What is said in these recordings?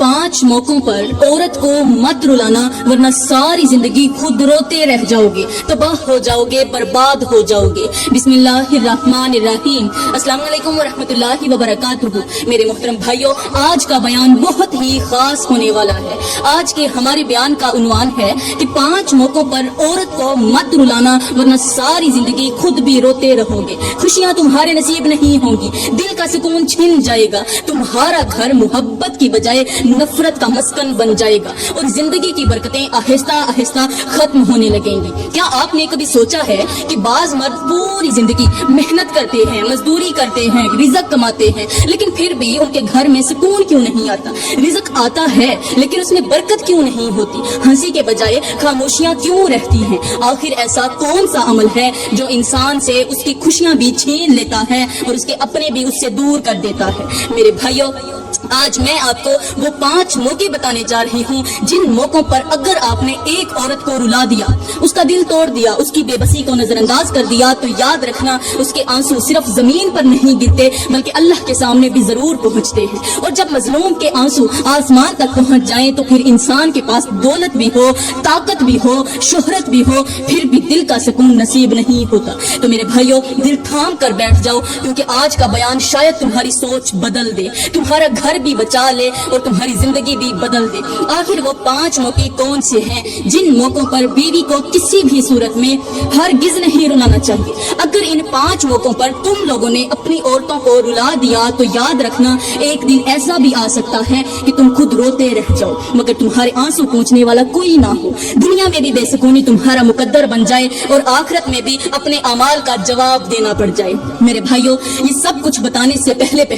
5 मौकों पर औरत को मत रुलाना, वरना सारी जिंदगी खुद रोते रह जाओगे, तबाह हो जाओगे, बर्बाद हो जाओगे। बिस्मिल्लाहिर्रहमानिर्रहीम। अस्सलाम वालेकुम व रहमतुल्लाहि व बरकातुहू। मेरे मोहतरम भाइयों, आज का बयान बहुत ही खास होने वाला है। आज के हमारे बयान का उन्वान है कि 5 मौकों पर औरत को मत रुलाना, वरना सारी जिंदगी खुद भी रोते रहोगे। खुशियां तुम्हारे नसीब नहीं होंगी, दिल का सुकून छिन जाएगा, तुम्हारा घर मोहब्बत की बजाय नफरत का मस्कन बन जाएगा और जिंदगी की बरकतें आहिस्ता आहिस्ता खत्म होने लगेंगी। क्या आपने कभी सोचा है कि बाज मर्द पूरी जिंदगी मेहनत करते हैं, मजदूरी करते हैं, रिजक कमाते हैं, लेकिन फिर भी उनके घर में सुकून क्यों नहीं आता? रिजक आता है लेकिन उसमें बरकत क्यों नहीं होती? हंसी के बजाय खामोशियां क्यों रहती हैं? आखिर ऐसा कौन सा अमल है जो इंसान से उसकी खुशियां भी छीन लेता है और उसके अपने भी उससे दूर कर देता है? मेरे भाइयों, आज मैं आपको वो 5 मौके बताने जा रही हूँ जिन मौकों पर अगर आपने एक औरत को रुला दिया, उसका दिल तोड़ दिया, उसकी बेबसी को नजरअंदाज कर दिया, तो याद रखना उसके आंसू सिर्फ जमीन पर नहीं गिरते बल्कि अल्लाह के सामने भी जरूर पहुँचते हैं। और जब मजलूम के आंसू आसमान तक पहुँच जाएं तो फिर इंसान के पास दौलत भी हो, ताकत भी हो, शोहरत भी हो, फिर भी दिल का सुकून नसीब नहीं होता। तो मेरे भाइयों, दिल थाम कर बैठ जाओ, क्योंकि आज का बयान शायद तुम्हारी सोच बदल दे, तुम्हारा घर भी बचा ले और तुम्हारी जिंदगी भी बदल दे। आखिर वो 5 मौके कौन से हैं जिन मौकों पर बीवी को किसी भी सूरत में हरगिज नहीं रुलाना चाहिए? अगर इन 5 मौकों पर तुम लोगों ने अपनी औरतों को रुला दिया तो याद रखना एक दिन ऐसा भी आ सकता है कि तुम खुद रोते रह जाओ मगर तुम्हारे आंसू पहुंचने वाला कोई ना हो। दुनिया में भी बेसुकूनी तुम्हारा मुकद्दर बन जाए और आखिरत में भी अपने अमाल का जवाब देना पड़ जाए। मेरे भाइयों, ये सब कुछ बताने से पहले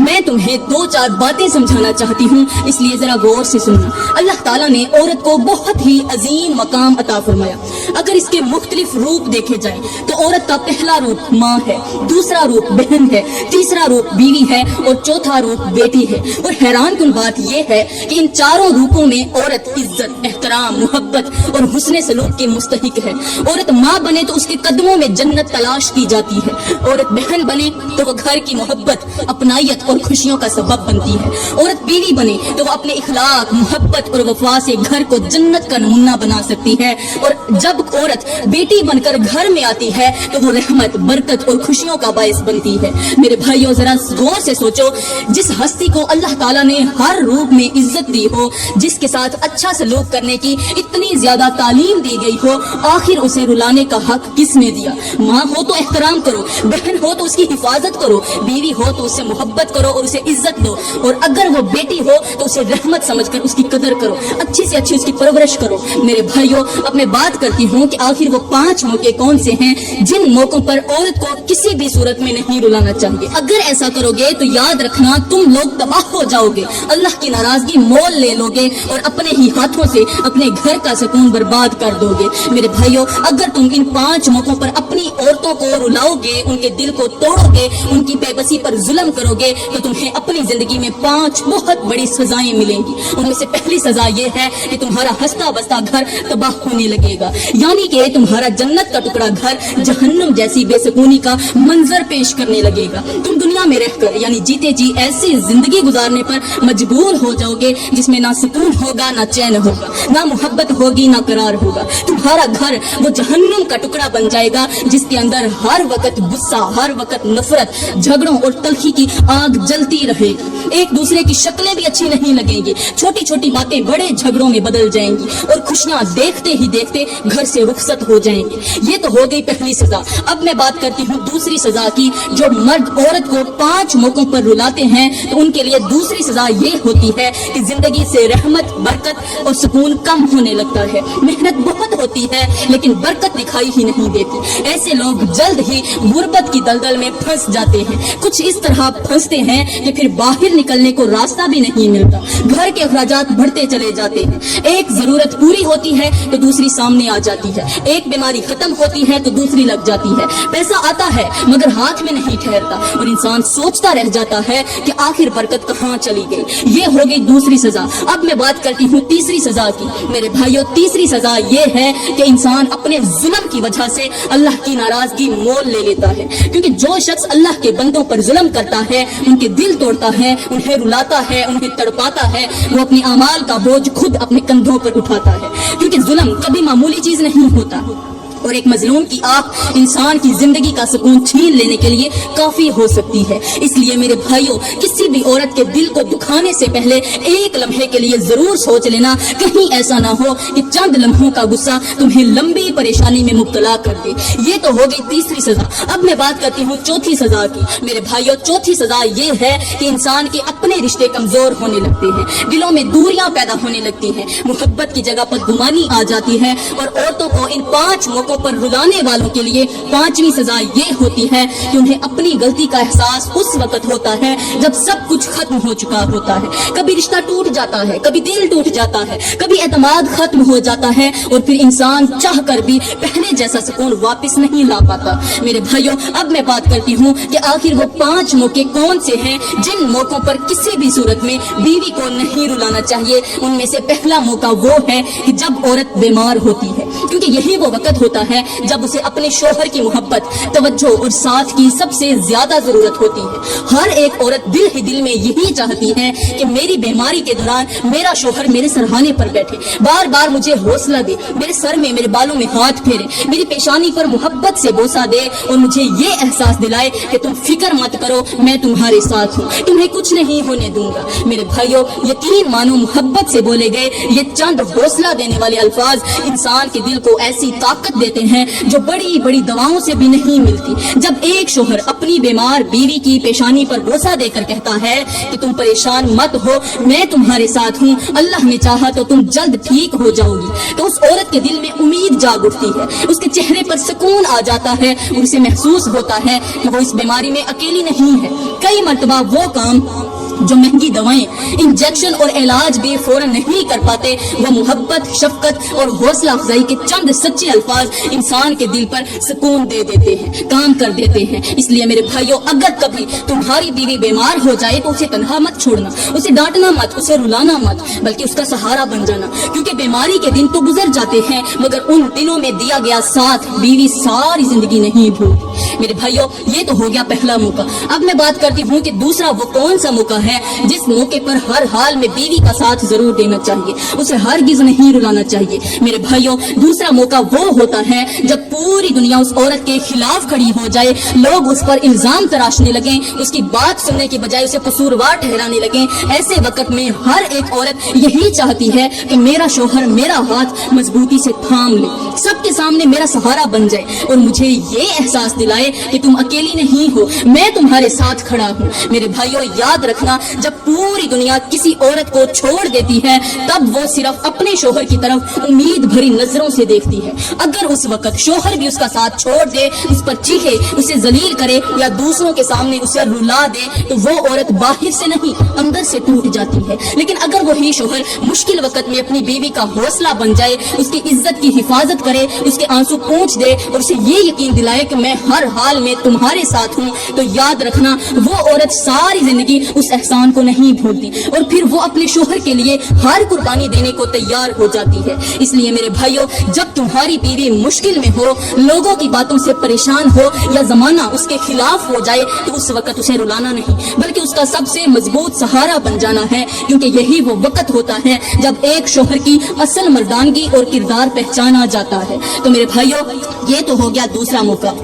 मैं तुम्हें 2-4 बातें समझाना चाहती हूँ, इसलिए जरा गौर से सुनना। अल्लाह ताला ने औरत को बहुत ही अजीम मकाम अता फरमाया। अगर इसके मुख्तलिफ रूप देखे जाएं तो औरत का पहला रूप माँ है, दूसरा रूप बहन है, तीसरा रूप बीवी है और चौथा रूप बेटी है। और हैरान कुन बात यह है कि इन चारों रूपों में औरत इज्जत, एहतराम, मोहब्बत और हुस्ने सलूक की मुस्तहिक है। औरत माँ बने तो उसके कदमों में जन्नत तलाश की जाती है। औरत बहन बने तो वो घर की मोहब्बत, अपनायत और खुशियों का सबब बनती है। औरत बीवी बने तो वो अपने इखलाक, मोहब्बत और वफा से घर को जन्नत का नमूना बना सकती है। और जब औरत बेटी बनकर घर में आती है तो वो रहमत, बरकत और खुशियों का बायस बनती है। मेरे भाइयों, जरा गौर से सोचो, जिस हस्ती को अल्लाह ताला ने हर रूप में इज्जत दी हो, जिसके साथ अच्छा सलूक करने की इतनी ज्यादा तालीम दी गई हो, आखिर उसे रुलाने का हक किसने दिया? माँ हो तो एहतराम करो, बहन हो तो उसकी हिफाजत करो, बीवी हो तो उससे मोहब्बत करो और उसे इज्जत दो, और अगर वो बेटी हो तो उसे रहमत समझकर उसकी कदर करो, अच्छी से अच्छी उसकी परवरिश करो। मेरे भाइयों, अब मैं बात करती हूँ कि आखिर वो 5 मौके कौन से हैं जिन मौकों पर औरत को किसी भी सूरत में नहीं रुलाना चाहिए। अगर ऐसा करोगे तो याद रखना तुम लोग तबाह हो जाओगे, अल्लाह की नाराजगी मोल ले लोगे और अपने ही हाथों से अपने घर का सुकून बर्बाद कर दोगे। मेरे भाइयों, अगर तुम इन 5 मौकों पर अपनी औरतों को रुलाओगे, उनके दिल को तोड़ोगे, उनकी बेबसी पर जुल्म करोगे, तो तुम्हें अपनी जिंदगी में 5 बहुत बड़ी सजाएं मिलेंगी। उनमें से पहली सजा ये है कि तुम्हारा हंसता बसता घर तबाह होने लगेगा, यानी कि तुम्हारा जन्नत का टुकड़ा घर जहन्नुम जैसी बेसुकूनी का मंजर पेश करने लगेगा। तुम दुनिया में रहकर यानी जीते जी ऐसी जिंदगी गुजारने पर मजबूर हो जाओगे जिसमें ना सुकून होगा, ना चैन होगा, ना मोहब्बत होगी, ना करार होगा। तुम्हारा घर वो जहन्नुम का टुकड़ा बन जाएगा जिसके अंदर हर वक्त गुस्सा, हर वक्त नफरत, झगड़ों और तलखी की आग जलती रहेगी। एक दूसरे की शक्लें भी अच्छी नहीं लगेंगी, छोटी छोटी बातें बड़े झगड़ों में बदल जाएंगी और खुशियां देखते ही देखते घर से रुखसत हो जाएंगी। ये तो हो गई पहली सजा। अब मैं बात करती हूँ दूसरी सजा की। जो मर्द औरत को 5 मौकों पर रुलाते हैं तो उनके लिए दूसरी सजा ये होती है कि जिंदगी से रहमत, बरकत और सुकून कम होने लगता है। मेहनत बहुत होती है लेकिन बरकत दिखाई ही नहीं देती। ऐसे लोग जल्द ही गुर्बत की दलदल में फंस जाते हैं। कुछ इस तरह फंसते हैं कि फिर बाहर निकलने को रास्ता भी नहीं मिलता। घर के अखराजात बढ़ते चले जाते हैं। एक जरूरत पूरी होती है तो दूसरी सामने आ जाती है। جاتی ہے، ایک بیماری ختم ہوتی ہے تو دوسری لگ جاتی ہے، پیسہ آتا ہے مگر ہاتھ میں نہیں ٹھہرتا اور انسان سوچتا رہ جاتا ہے کہ آخر برکت کہاں چلی گئی۔ یہ ہو گئی دوسری سزا۔ اب میں بات کرتی ہوں تیسری سزا کی۔ میرے بھائیو، تیسری سزا یہ ہے کہ انسان اپنے ظلم کی وجہ سے اللہ کی ناراضگی مول لے لیتا ہے، کیونکہ جو شخص اللہ کے بندوں پر ظلم کرتا ہے، ان کے دل توڑتا ہے، انہیں رلاتا ہے، انہیں تڑپاتا ہے، وہ اپنے اعمال کا بوجھ خود اپنے کندھوں پر اٹھاتا ہے، کیونکہ ظلم کبھی معمولی چیز نہیں ہوتا اور ایک مظلوم کی آہ انسان کی زندگی کا سکون چھین لینے کے لیے کافی ہو سکتی ہے۔ اس لیے میرے بھائیوں، کسی بھی عورت کے دل کو دکھانے سے پہلے ایک لمحے کے لیے ضرور سوچ لینا، کہیں ایسا نہ ہو کہ چند لمحوں کا غصہ تمہیں لمبی پریشانی میں مبتلا کر دے۔ یہ تو ہو گئی تیسری سزا۔ اب میں بات کرتی ہوں چوتھی سزا کی۔ میرے بھائیوں، چوتھی سزا یہ ہے کہ انسان کے اپنے رشتے کمزور ہونے لگتے ہیں، دلوں میں دوریاں پیدا ہونے لگتی ہیں، محبت کی جگہ پر گمانی آ جاتی ہے، اور عورتوں کو ان 5 موقعوں پر رلانے والوں کے لیے 5ویں سزا یہ ہوتی ہے کہ انہیں اپنی غلطی کا احساس اس وقت ہوتا ہے جب سب کچھ ختم ہو چکا ہوتا ہے۔ کبھی رشتہ ٹوٹ جاتا ہے، کبھی دل ٹوٹ جاتا ہے، کبھی اعتماد ختم ہو جاتا ہے، اور پھر انسان چاہ کر بھی پہلے جیسا سکون واپس نہیں لا پاتا۔ میرے بھائیوں، اب میں بات کرتی ہوں کہ آخر وہ 5 موقع کون سے ہیں جن موقعوں پر کسی بھی صورت میں بیوی کو نہیں رلانا چاہیے۔ ان میں سے پہلا موقع وہ ہے کہ جب عورت بیمار ہوتی ہے، کیونکہ یہی وہ وقت ہوتا ہے جب اسے اپنے شوہر کی محبت، توجہ اور ساتھ کی سب سے زیادہ ضرورت ہوتی ہے۔ ہر ایک عورت دل ہی دل میں یہی چاہتی ہے کہ میری بیماری کے دوران میرا شوہر میرے سرہانے پر بیٹھے، بار بار مجھے حوصلہ دے، میرے سر میں، میرے بالوں میں ہاتھ پھیرے، میری پیشانی پر محبت سے بوسہ دے اور مجھے یہ احساس دلائے کہ تم فکر مت کرو، میں تمہارے ساتھ ہوں، تمہیں کچھ نہیں ہونے دوں گا۔ میرے بھائیوں، یقین مانو محبت سے بولے گئے یہ چند حوصلہ دینے والے الفاظ انسان کے دل کو ایسی طاقت دیتے ہیں جو بڑی بڑی دواؤں سے بھی نہیں ملتی۔ جب ایک شوہر اپنی بیمار بیوی کی پیشانی پر بوسہ دے کر کہتا ہے کہ تم پریشان مت ہو، میں تمہارے ساتھ ہوں، اللہ نے چاہا تو تم جلد ٹھیک ہو جاؤ گی، تو اس عورت کے دل میں امید جاگ اٹھتی ہے، اس کے چہرے پر سکون آ جاتا ہے، اور اسے محسوس ہوتا ہے کہ وہ اس بیماری میں اکیلی نہیں ہے۔ کئی مرتبہ وہ کام جو مہنگی دوائیں، انجیکشن اور علاج بھی فوراً نہیں کر پاتے، وہ محبت، شفقت اور حوصلہ افزائی کے چند سچے الفاظ انسان کے دل پر سکون دے دیتے ہیں، کام کر دیتے ہیں۔ اس لیے میرے بھائیوں، اگر کبھی تمہاری بیوی بیمار ہو جائے تو اسے تنہا مت چھوڑنا، اسے ڈانٹنا مت، اسے رلانا مت، بلکہ اس کا سہارا بن جانا، کیونکہ بیماری کے دن تو گزر جاتے ہیں مگر ان دنوں میں دیا گیا ساتھ بیوی ساری زندگی نہیں بھولتی۔ میرے بھائیوں، یہ تو ہو گیا پہلا موقع۔ اب میں بات کرتی ہوں کہ دوسرا وہ کون سا موقع ہے جس موقع پر ہر حال میں بیوی کا ساتھ ضرور دینا چاہیے، اسے ہرگز نہیں رلانا چاہیے۔ میرے بھائیوں، دوسرا موقع وہ ہوتا ہے جب پوری دنیا اس عورت کے خلاف کھڑی ہو جائے، لوگ اس پر الزام تراشنے لگیں، اس کی بات سننے کی بجائے اسے قصوروار ٹھہرانے لگیں۔ ایسے وقت میں ہر ایک عورت یہی چاہتی ہے کہ میرا شوہر میرا ہاتھ مضبوطی سے تھام لے، سب کے سامنے میرا سہارا بن جائے اور مجھے یہ احساس دلائے کہ تم اکیلی نہیں ہو، میں تمہارے ساتھ کھڑا ہوں۔ میرے بھائیوں، یاد رکھنا، جب پوری دنیا کسی عورت کو چھوڑ دیتی ہے تب وہ صرف اپنے شوہر کی طرف امید بھری نظروں سے دیکھتی ہے۔ اگر اس وقت شوہر بھی اس کا ساتھ چھوڑ دے، اس پر چیخے، اسے ذلیل کرے یا دوسروں کے سامنے اسے رلا دے تو وہ عورت باہر سے نہیں اندر سے ٹوٹ جاتی ہے۔ لیکن اگر وہی شوہر مشکل وقت میں اپنی بیوی کا حوصلہ بن جائے، اس کی عزت کی حفاظت کرے، اس کے آنسو پونچھ دے اور اسے یہ یقین دلائے کہ میں ہر حال میں تمہارے ساتھ ہوں، تو یاد رکھنا وہ عورت ساری زندگی اس احسان کو نہیں بھولتی اور پھر وہ اپنے شوہر کے لیے ہر قربانی دینے کو تیار ہو جاتی ہے۔ اس لیے میرے بھائیوں، جب تمہاری بیوی مشکل میں ہو، لوگوں کی باتوں سے پریشان ہو یا زمانہ اس کے خلاف ہو جائے تو اس وقت اسے رلانا نہیں بلکہ اس کا سب سے مضبوط سہارا بن جانا ہے، کیونکہ یہی وہ وقت ہوتا ہے جب ایک شوہر کی اصل مردانگی اور کردار پہچانا جاتا ہے۔ تو میرے بھائیوں، یہ تو ہو گیا دوسرا موقع۔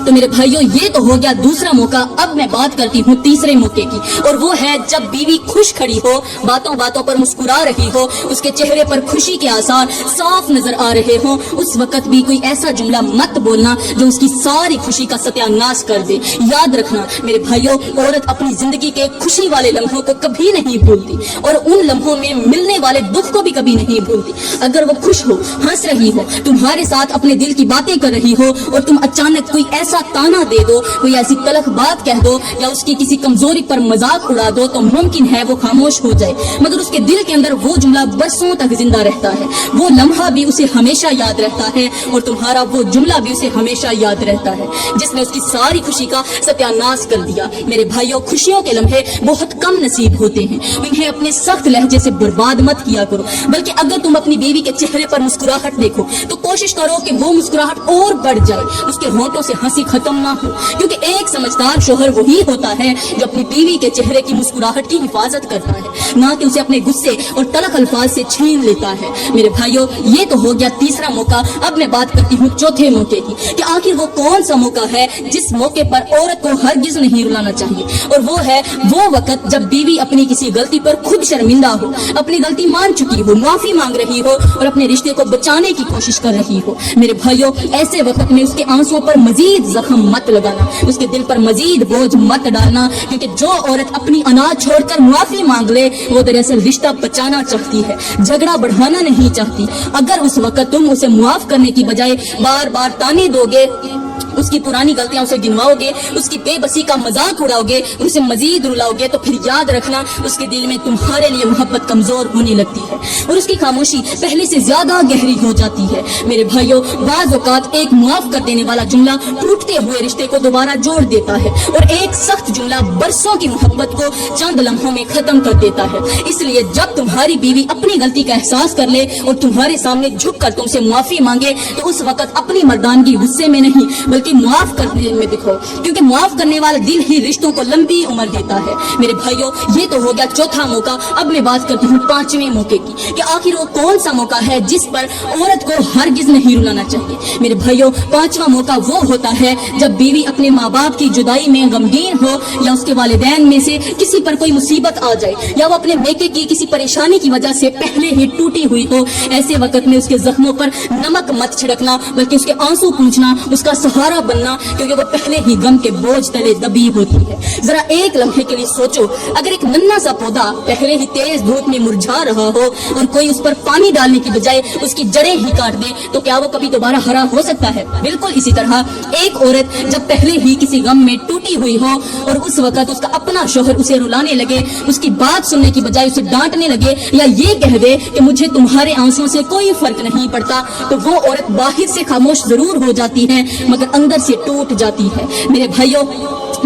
تو میرے بھائیوں، یہ تو ہو گیا دوسرا موقع۔ اب میں بات کرتی ہوں تیسرے موقع کی، اور وہ ہے جب بیوی خوش کھڑی ہو، باتوں باتوں پر مسکرا رہی ہو، اس کے چہرے پر خوشی کے آثار صاف نظر آ رہے ہوں، اس وقت بھی کوئی ایسا جملہ مت بولنا جو اس کی ساری خوشی کا ستیہ ناش کر دے۔ یاد رکھنا میرے بھائیوں، عورت اپنی زندگی کے خوشی والے لمحوں کو کبھی نہیں بھولتی اور ان لمحوں میں ملنے والے دکھ کو بھی کبھی نہیں بھولتی۔ اگر وہ خوش ہو، ہنس رہی ہو، تمہارے ساتھ اپنے دل کی باتیں کر رہی ہو اور تم اچانک کوئی ایسا ऐसा ताना दे दो, कोई ऐसी तलख बात कह दो या उसकी किसी कमजोरी पर मजाक उड़ा दो तो मुमकिन है वो खामोश हो जाए, मगर उसके दिल के अंदर वो जुमला बरसों तक जिंदा रहता है। वो लम्हा भी उसे हमेशा याद रहता है और तुम्हारा वो जुमला भी उसे हमेशा याद रहता है जिसने उसकी सारी खुशी का सत्यानाश कर दिया। मेरे भाइयों, खुशियों के लम्हे बहुत कम नसीब होते हैं, इन्हें अपने सख्त लहजे से बर्बाद मत किया करो, बल्कि अगर तुम अपनी बीवी के चेहरे पर मुस्कुराहट देखो तो कोशिश करो कि वो मुस्कुराहट और बढ़ जाए, उसके होंठों से हंसी खत्म ना हो, क्योंकि एक समझदार शोहर वही होता है जो अपनी बीवी के चेहरे की मुस्कुराहट की हिफाजत करता है, ना कि उसे अपने गुस्से और तलख अल्फाज से छीन लेता है। मेरे भाइयों, ये तो हो गया तीसरा मौका। अब मैं बात करती हूँ चौथे मौके की कि आखिर वो कौन सा मौका है जिस मौके पर औरत को हरगिज नहीं रुलाना चाहिए, और वो है वो वक्त जब बीवी अपनी किसी गलती पर खुद शर्मिंदा हो, अपनी गलती मान चुकी हो, माफी मांग रही हो और अपने रिश्ते को बचाने की कोशिश कर रही हो। मेरे भाइयों, ऐसे वक्त में उसके आंसुओं पर मजीद जख्म मत लगाना, उसके दिल पर मजीद बोझ मत डालना, क्योंकि जो औरत अपनी अनाज छोड़कर माफी मांग ले वो दरअसल रिश्ता बचाना चाहती है, झगड़ा बढ़ाना नहीं चाहती। अगर उस वक्त तुम उसे मुआफ करने की बजाय बार बार ताने दोगे, उसकी पुरानी गलतियां उसे गिनवाओगे, उसकी बेबसी का मजाक उड़ाओगे, उसे मजीद रुलाओगे, तो फिर याद रखना उसके दिल में तुम्हारे लिए मोहब्बत कमजोर होने लगती है और उसकी खामोशी पहले से ज्यादा गहरी हो जाती है। मेरे भाइयों, बाज़ औक़ात एक मुआफ कर देने वाला जुमला टूटते हुए रिश्ते को दोबारा जोड़ देता है और एक सख्त जुमला बरसों की मोहब्बत को चंद लम्हों में खत्म कर देता है। इसलिए जब तुम्हारी बीवी अपनी गलती का एहसास कर ले और तुम्हारे सामने झुककर तुमसे माफी मांगे तो उस वक्त अपनी मर्दानगी गुस्से में नहीं बल्कि मुआफ करने में दिखो, क्योंकि मुआफ करने वाला दिल ही रिश्तों को लंबी उम्र देता है। मेरे भाइयों, ये तो हो गया चौथा मौका। अब मैं बात करती हूँ पांचवें मौके की कि आखिर वो कौन सा मौका है जिस पर औरत को हरगिज नहीं रुलाना चाहिए। मेरे भाइयों, पांचवा मौका वो होता है जब बीवी अपने माँ बाप की जुदाई में गमगीन हो या उसके वालिदैन में से किसी पर कोई मुसीबत आ जाए या वो अपने मेके की किसी परेशानी की वजह से पहले ही टूटी हुई हो। ऐसे वक्त में उसके जख्मों पर नमक मत छिड़कना बल्कि उसके आंसू पूंछना, उसका सहारा बनना, क्योंकि वो पहले ही गम के बोझ तले दबी होती है। जरा एक लम्हे के लिए सोचो, अगर एक नन्हा सा पौधा पहले ही तेज धूप में मुरझा रहा हो और कोई उस पर पानी डालने की बजाय उसकी जड़ें ही काट दे तो क्या वो कभी दोबारा हरा हो सकता है? बिल्कुल इसी तरह एक औरत जब पहले ही किसी गम में टूटी हुई हो और उस वक्त उसका अपना शोहर उसे रुलाने लगे, उसकी बात सुनने की बजाय उसे डांटने लगे या ये कह दे कि मुझे तुम्हारे आंसुओं से कोई फर्क नहीं पड़ता, तो वो औरत बाहर से खामोश जरूर हो जाती है मगर अंदर से टूट जाती है। मेरे भाइयों,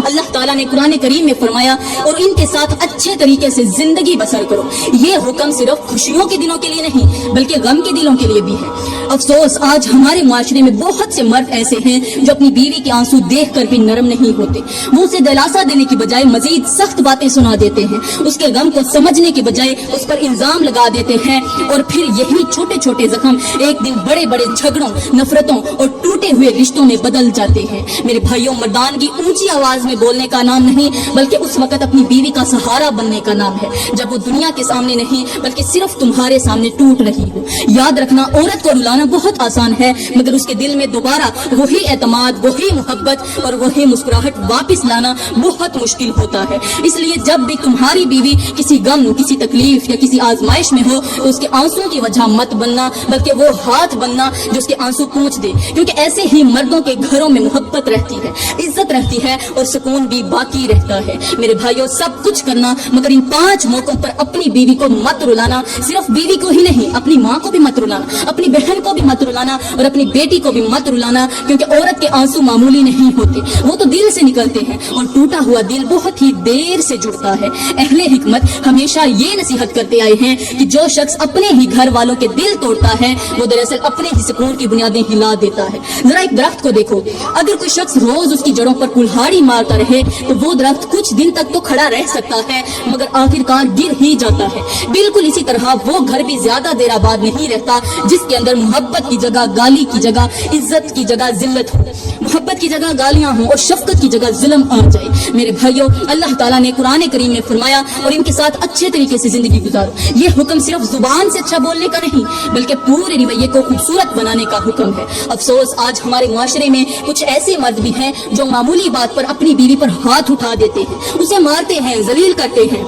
अल्लाह ताला ने कुरान करीम में फरमाया और इनके साथ अच्छे तरीके से जिंदगी बसर करो। ये हुक्म सिर्फ खुशियों के दिनों के लिए नहीं बल्कि गम के दिलों के लिए भी है। अफसोस, आज हमारे मुआशरे में बहुत से मर्द ऐसे हैं जो अपनी बीवी के आंसू देखकर भी नरम नहीं होते। वो उसे दिलासा देने की बजाय मजीद सख्त बातें सुना देते हैं, उसके गम को समझने की बजाय उस पर इल्जाम लगा देते हैं और फिर यही छोटे छोटे जख्म एक दिन बड़े बड़े झगड़ों, नफरतों और टूटे हुए रिश्तों में बदल जाते हैं। मेरे भाइयों, मर्दानगी ऊंची आवाज में बोलने का नाम नहीं बल्कि उस वक्त अपनी बीवी का सहारा बनने का नाम है जब वो दुनिया के सामने नहीं बल्कि सिर्फ तुम्हारे सामने टूट रही हो। याद रखना, औरत को रुलाना बहुत आसान है मगर उसके दिल में दोबारा वही एतमाद, वही मोहब्बत और वही मुस्कुराहट वापस लाना बहुत मुश्किल होता है। इसलिए जब भी तुम्हारी बीवी किसी गम, किसी तकलीफ या किसी आजमाइश में हो तो उसके आंसुओं की वजह मत बनना बल्कि वो हाथ बनना जो उसके आंसू पोंछ दे, क्योंकि ऐसे ही मर्दों के घरों में मोहब्बत रहती है, इज्जत रहती है और सुकून भी बाकी रहता है। मेरे भाइयों, सब कुछ करना मगर इन 5 मौकों पर अपनी बीवी को मत रुलाना। सिर्फ बीवी को ही नहीं, अपनी माँ को भी मत रुलाना, अपनी बहन को भी मत रुलाना और अपनी बेटी को भी मत रुलाना, क्योंकि औरत के आंसू मामूली नहीं होते, वो तो दिल से निकलते हैं और टूटा हुआ दिल बहुत ही देर से जुड़ता है। अहले हिकमत हमेशा ये नसीहत करते आए हैं कि जो शख्स अपने ही घर वालों के दिल तोड़ता है वो दरअसल अपने ही सुकून की बुनियादें हिला देता है। जरा एक दरख्त को देखो, अगर कोई शख्स रोज उसकी जड़ों पर कुल्हाड़ी मारता रहे तो वो दरख्त कुछ दिन तक तो खड़ा रह सकता है मगर आखिरकार गिर ही जाता है। बिल्कुल इसी तरह वो घर भी ज्यादा देर आबाद नहीं रहता जिसके अंदर मोहब्बत की जगह गाली की जगह, इज्जत की जगह जिल्लत हो, मोहब्बत की जगह गालियां हो और शफकत की जगह जुल्म आ जाए। मेरे भाइयों, अल्लाह ताला ने कुरान करीम में फरमाया और इनके साथ अच्छे तरीके से जिंदगी गुजारो। ये हुक्म सिर्फ जुबान से अच्छा बोलने का नहीं बल्कि पूरे रवैये को खूबसूरत बनाने का हुक्म है। अफसोस, आज हमारे मुआशरे में कुछ ऐसे मर्द भी हैं जो मामूली बात पर अपनी बीवी पर हाथ उठा देते हैं, उसे मारते हैं, जलील करते हैं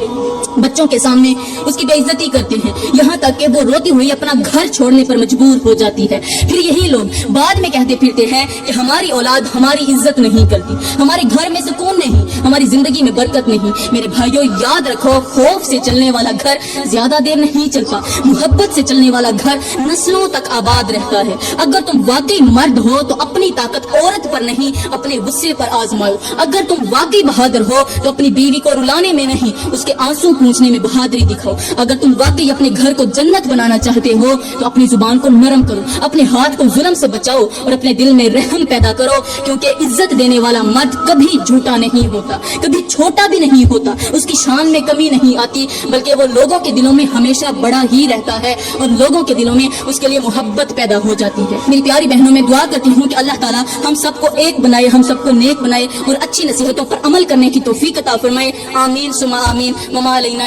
بچوں کے سامنے اس کی بے عزتی کرتے ہیں، یہاں تک کہ وہ روتی ہوئی اپنا گھر چھوڑنے پر مجبور ہو جاتی ہے۔ پھر یہی لوگ بعد میں کہتے پھرتے ہیں کہ ہماری اولاد ہماری عزت نہیں کرتی، ہمارے گھر میں سکون نہیں، ہماری زندگی میں برکت نہیں۔ میرے بھائیوں یاد رکھو، خوف سے چلنے والا گھر زیادہ دیر نہیں چلتا، محبت سے چلنے والا گھر نسلوں تک آباد رہتا ہے۔ اگر تم واقعی مرد ہو تو اپنی طاقت عورت پر نہیں اپنے غصے پر آزماؤ۔ اگر تم واقعی بہادر ہو تو اپنی بیوی کو رلانے میں نہیں اس کے آنسو پوچھنے میں بہادری دکھاؤ۔ اگر تم واقعی اپنے گھر کو جنت بنانا چاہتے ہو تو اپنی زبان کو نرم کرو، اپنے ہاتھ کو ظلم سے بچاؤ اور اپنے دل میں رحم پیدا کرو، کیونکہ عزت دینے والا مرد کبھی جھوٹا نہیں ہوتا، کبھی چھوٹا بھی نہیں ہوتا، اس کی شان میں کمی نہیں آتی، بلکہ وہ لوگوں کے دلوں میں ہمیشہ بڑا ہی رہتا ہے اور لوگوں کے دلوں میں اس کے لیے محبت پیدا ہو جاتی ہے۔ میری پیاری بہنوں، میں دعا کرتی ہوں کہ اللہ تعالیٰ ہم سب کو ایک بنائے، ہم سب کو نیک بنائے اور اچھی نصیحتوں پر عمل کرنے کی توفیق عطا فرمائے۔ آمین ثم آمین۔ وما علینا